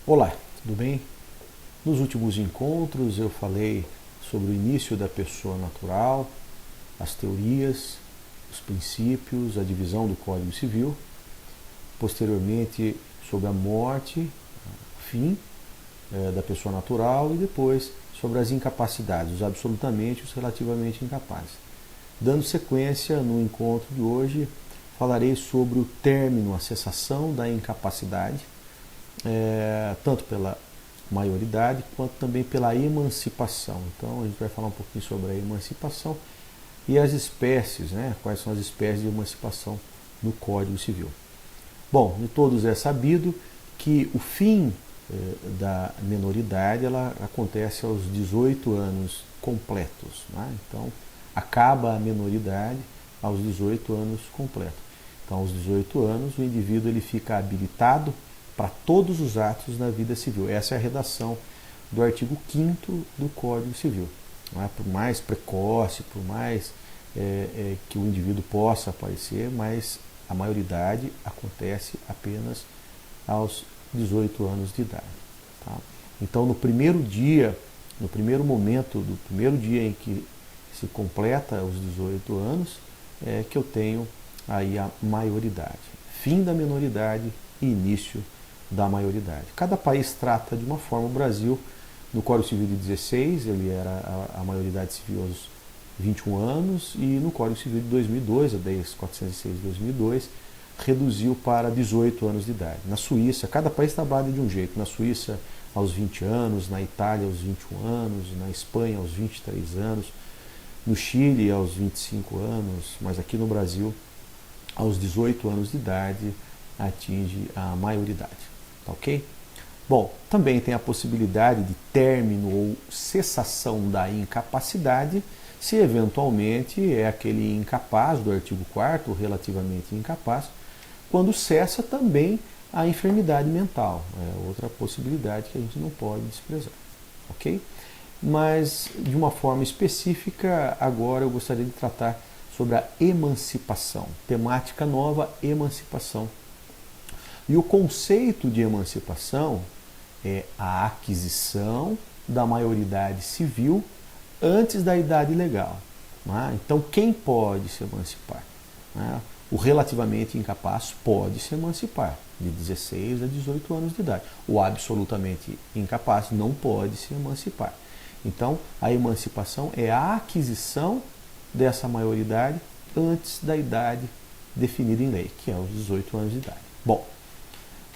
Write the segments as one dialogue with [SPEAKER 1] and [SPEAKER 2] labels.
[SPEAKER 1] Olá, tudo bem? Nos últimos encontros eu falei sobre o início da pessoa natural, as teorias, os princípios, a divisão do Código Civil, posteriormente sobre a morte, o fim da pessoa natural e depois sobre as incapacidades, os absolutamente e os relativamente incapazes. Dando sequência no encontro de hoje, falarei sobre o término, a cessação da incapacidade, tanto pela maioridade quanto também pela emancipação. Então a gente vai falar um pouquinho sobre a emancipação e as espécies, quais são as espécies de emancipação no Código Civil. Bom, de todos é sabido que o fim da menoridade ela acontece aos 18 anos completos. Então acaba a menoridade aos 18 anos completos. Então aos 18 anos o indivíduo ele fica habilitado para todos os atos da vida civil. Essa é a redação do artigo 5º do Código Civil. Por mais precoce, por mais que o indivíduo possa aparecer, mas a maioridade acontece apenas aos 18 anos de idade. Tá? Então, no primeiro dia, no primeiro momento, do primeiro dia em que se completa os 18 anos, é que eu tenho aí a maioridade. Fim da menoridade e início da maioridade. Cada país trata de uma forma. O Brasil, no Código Civil de 16, ele era a maioridade civil aos 21 anos, e no Código Civil de 2002, a 10.406 de 2002, reduziu para 18 anos de idade. Na Suíça, cada país trabalha de um jeito. Na Suíça, aos 20 anos, na Itália, aos 21 anos, na Espanha, aos 23 anos, no Chile, aos 25 anos, mas aqui no Brasil, aos 18 anos de idade, atinge a maioridade. Tá ok? Bom, também tem a possibilidade de término ou cessação da incapacidade, se eventualmente é aquele incapaz do artigo 4º, relativamente incapaz, quando cessa também a enfermidade mental. É outra possibilidade que a gente não pode desprezar. Ok? Mas, de uma forma específica, agora eu gostaria de tratar sobre a emancipação. Temática nova, emancipação. E o conceito de emancipação é a aquisição da maioridade civil antes da idade legal. Então, quem pode se emancipar? O relativamente incapaz pode se emancipar, de 16 a 18 anos de idade. O absolutamente incapaz não pode se emancipar. Então, a emancipação é a aquisição dessa maioridade antes da idade definida em lei, que é os 18 anos de idade. Bom,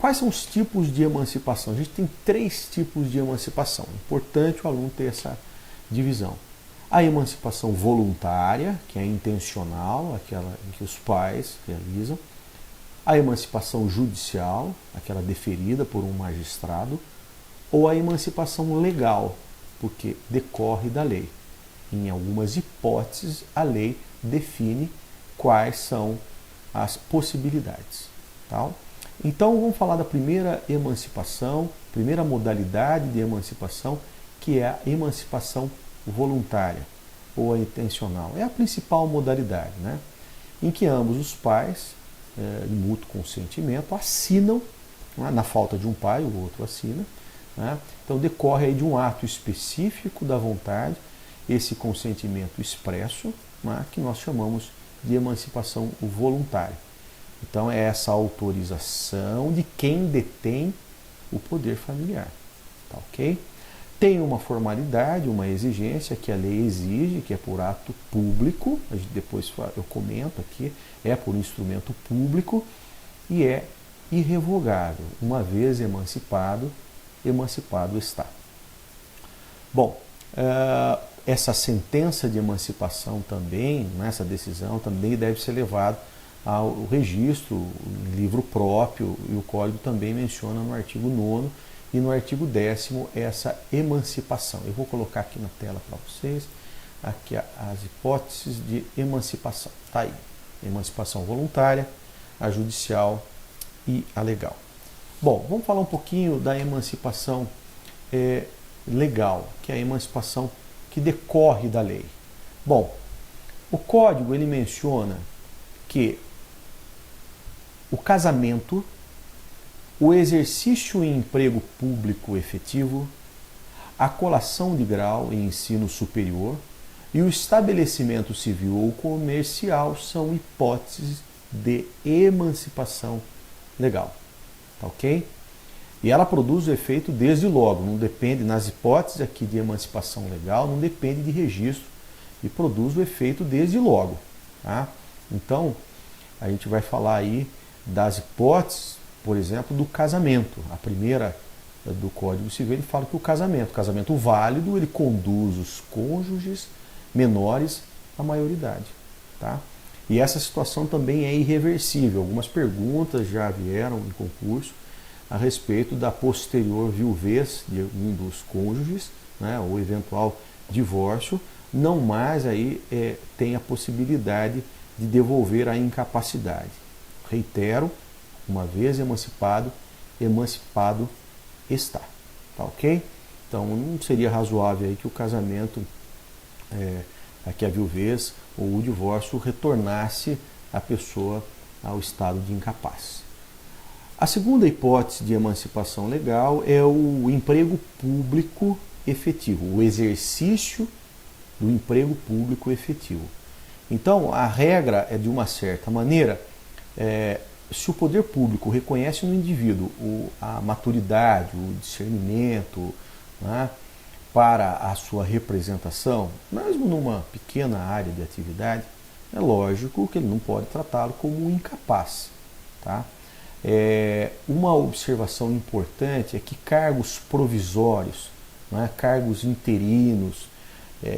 [SPEAKER 1] quais são os tipos de emancipação? A gente tem 3 tipos de emancipação. É importante o aluno ter essa divisão. A emancipação voluntária, que é intencional, aquela em que os pais realizam. A emancipação judicial, aquela deferida por um magistrado. Ou a emancipação legal, porque decorre da lei. Em algumas hipóteses, a lei define quais são as possibilidades. Tá? Então, vamos falar da primeira emancipação, primeira modalidade de emancipação, que é a emancipação voluntária ou a intencional. É a principal modalidade, em que ambos os pais, de mútuo consentimento, assinam, na falta de um pai, o outro assina. Então, decorre aí de um ato específico da vontade, esse consentimento expresso, que nós chamamos de emancipação voluntária. Então, é essa autorização de quem detém o poder familiar. Tá ok? Tem uma formalidade, uma exigência que a lei exige, que é por ato público, depois eu comento aqui, é por instrumento público e é irrevogável. Uma vez emancipado, emancipado está. Bom, essa sentença de emancipação também, essa decisão também deve ser levada ao registro, em livro próprio, e o Código também menciona no artigo 9º e no artigo 10º essa emancipação. Eu vou colocar aqui na tela para vocês, aqui as hipóteses de emancipação. Está aí, emancipação voluntária, a judicial e a legal. Bom, vamos falar um pouquinho da emancipação legal, que é a emancipação que decorre da lei. Bom, o Código ele menciona que o casamento o exercício em emprego público efetivo, a colação de grau em ensino superior e o estabelecimento civil ou comercial são hipóteses de emancipação legal. Tá ok? E ela produz o efeito desde logo, não depende, nas hipóteses aqui de emancipação legal, não depende de registro e produz o efeito desde logo. Tá? Então, a gente vai falar aí das hipóteses, por exemplo, do casamento. A primeira do Código Civil, ele fala que o casamento válido, ele conduz os cônjuges menores à maioridade. Tá? E essa situação também é irreversível. Algumas perguntas já vieram em concurso a respeito da posterior viuvez de um dos cônjuges, né, ou eventual divórcio, não mais aí tem a possibilidade de devolver a incapacidade. Reitero, uma vez emancipado, emancipado está. Tá ok? Então não seria razoável aí que o casamento, que a viuvez ou o divórcio retornasse a pessoa ao estado de incapaz. A segunda hipótese de emancipação legal é o emprego público efetivo, o exercício do emprego público efetivo. Então, a regra é, de uma certa maneira, se o poder público reconhece no indivíduo a maturidade, o discernimento, né, para a sua representação, mesmo numa pequena área de atividade, é lógico que ele não pode tratá-lo como incapaz. Tá? Uma observação importante é que cargos provisórios, né, cargos interinos,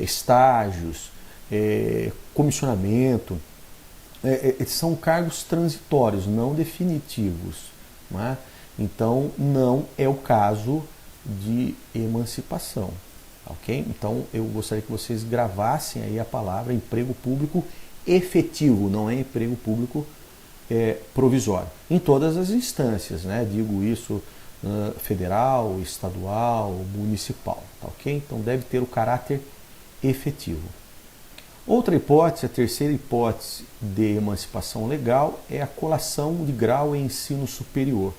[SPEAKER 1] estágios, comissionamento, são cargos transitórios, não definitivos. Né? Então, não é o caso de emancipação. Ok? Então, eu gostaria que vocês gravassem aí a palavra emprego público efetivo, não é emprego público provisório. Em todas as instâncias, né? Digo isso federal, estadual, municipal. Tá ok? Então, deve ter o caráter efetivo. Outra hipótese, a terceira hipótese de emancipação legal, é a colação de grau em ensino superior.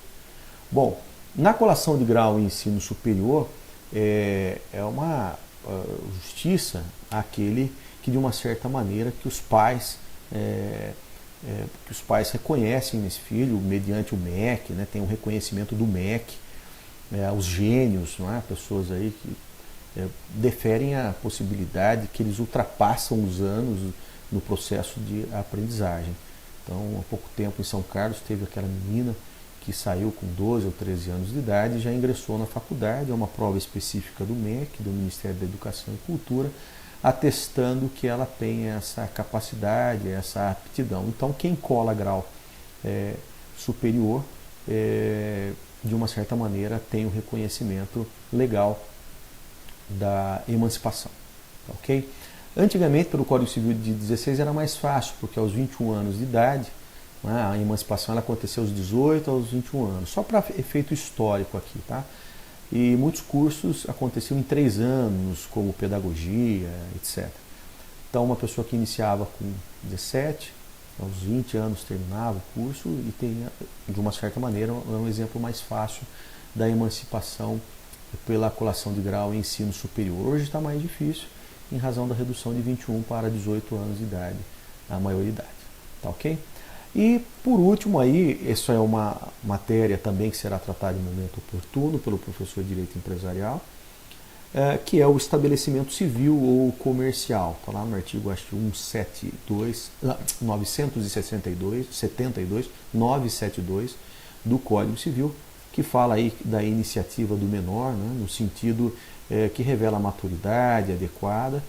[SPEAKER 1] Bom, na colação de grau em ensino superior, é uma justiça aquele que, de uma certa maneira, que os pais reconhecem nesse filho mediante o MEC, né, tem um reconhecimento do MEC, os gênios, não é? Pessoas aí que deferem a possibilidade que eles ultrapassam os anos no processo de aprendizagem. Então, há pouco tempo em São Carlos teve aquela menina que saiu com 12 ou 13 anos de idade e já ingressou na faculdade, é uma prova específica do MEC, do Ministério da Educação e Cultura, atestando que ela tem essa capacidade, essa aptidão. Então, quem cola grau superior, de uma certa maneira, tem o reconhecimento legal da emancipação. Ok? Antigamente, pelo Código Civil de 16, era mais fácil, porque aos 21 anos de idade, né, a emancipação ela aconteceu aos 18 aos 21 anos, só para efeito histórico aqui, tá? E muitos cursos aconteciam em 3 anos, como pedagogia, etc. Então, uma pessoa que iniciava com 17, aos 20 anos terminava o curso e tem, de uma certa maneira, um exemplo mais fácil da emancipação pela colação de grau em ensino superior. Hoje está mais difícil, em razão da redução de 21 para 18 anos de idade, a maioridade. Tá ok? E, por último, aí, isso é uma matéria também que será tratada em momento oportuno pelo professor de Direito Empresarial, que é o estabelecimento civil ou comercial. Está lá no artigo, acho que 972 do Código Civil, que fala aí da iniciativa do menor, né, no sentido que revela a maturidade adequada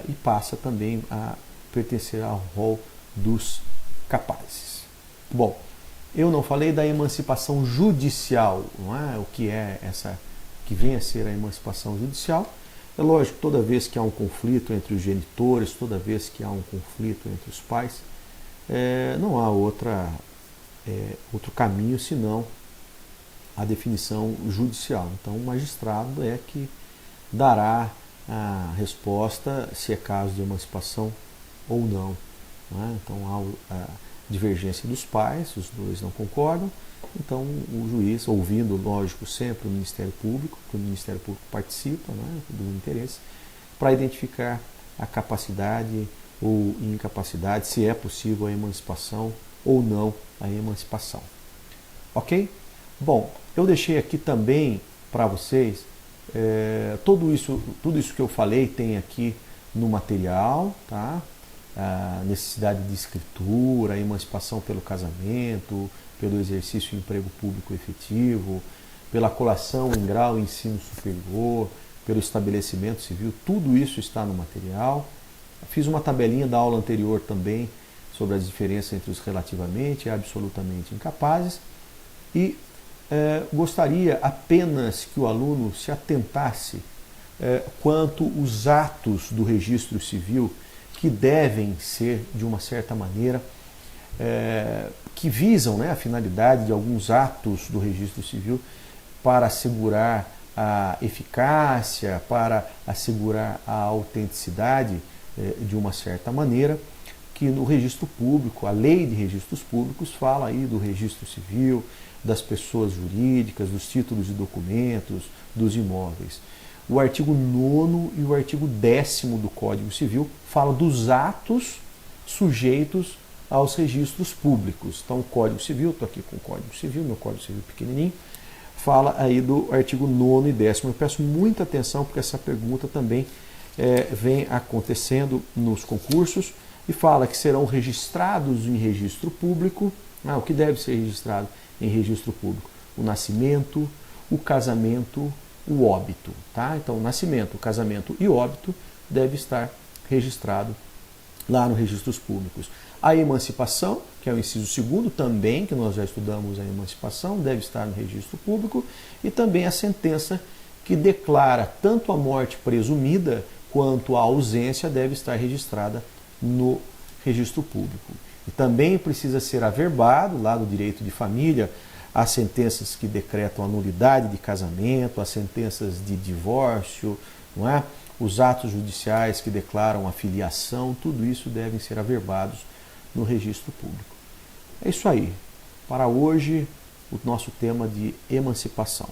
[SPEAKER 1] e passa também a pertencer ao rol dos capazes. Bom, eu não falei da emancipação judicial, não é? O que é essa, que vem a ser a emancipação judicial? É lógico, toda vez que há um conflito entre os genitores, toda vez que há um conflito entre os pais, não há outro caminho senão a definição judicial. Então, o magistrado é que dará a resposta se é caso de emancipação ou não. Então, há a divergência dos pais, os dois não concordam, então o juiz, ouvindo, lógico, sempre o Ministério Público, porque o Ministério Público participa, né, do interesse, para identificar a capacidade ou incapacidade, se é possível a emancipação ou não a emancipação. Ok? Bom, eu deixei aqui também para vocês, tudo isso que eu falei tem aqui no material, tá? A necessidade de escritura, a emancipação pelo casamento, pelo exercício de emprego público efetivo, pela colação em grau em ensino superior, pelo estabelecimento civil, tudo isso está no material. Fiz uma tabelinha da aula anterior também sobre as diferenças entre os relativamente e absolutamente incapazes e gostaria apenas que o aluno se atentasse quanto os atos do registro civil que devem ser, de uma certa maneira, que visam, né, a finalidade de alguns atos do registro civil para assegurar a eficácia, para assegurar a autenticidade de uma certa maneira, que no registro público, a lei de registros públicos fala aí do registro civil, das pessoas jurídicas, dos títulos e documentos, dos imóveis. O artigo 9º e o artigo 10º do Código Civil falam dos atos sujeitos aos registros públicos. Então, o Código Civil, estou aqui com o Código Civil, meu Código Civil pequenininho, fala aí do artigo 9º e 10º. Eu peço muita atenção porque essa pergunta também vem acontecendo nos concursos e fala que serão registrados em registro público. O que deve ser registrado em registro público? O nascimento, o casamento, o óbito. Tá? Então, o nascimento, o casamento e o óbito deve estar registrado lá nos registros públicos. A emancipação, que é o inciso 2º também, que nós já estudamos a emancipação, deve estar no registro público, e também a sentença que declara tanto a morte presumida quanto a ausência deve estar registrada no registro público. E também precisa ser averbado, lá do direito de família, as sentenças que decretam a nulidade de casamento, as sentenças de divórcio, não é? Os atos judiciais que declaram a filiação, tudo isso devem ser averbados no registro público. É isso aí. Para hoje, o nosso tema de emancipação.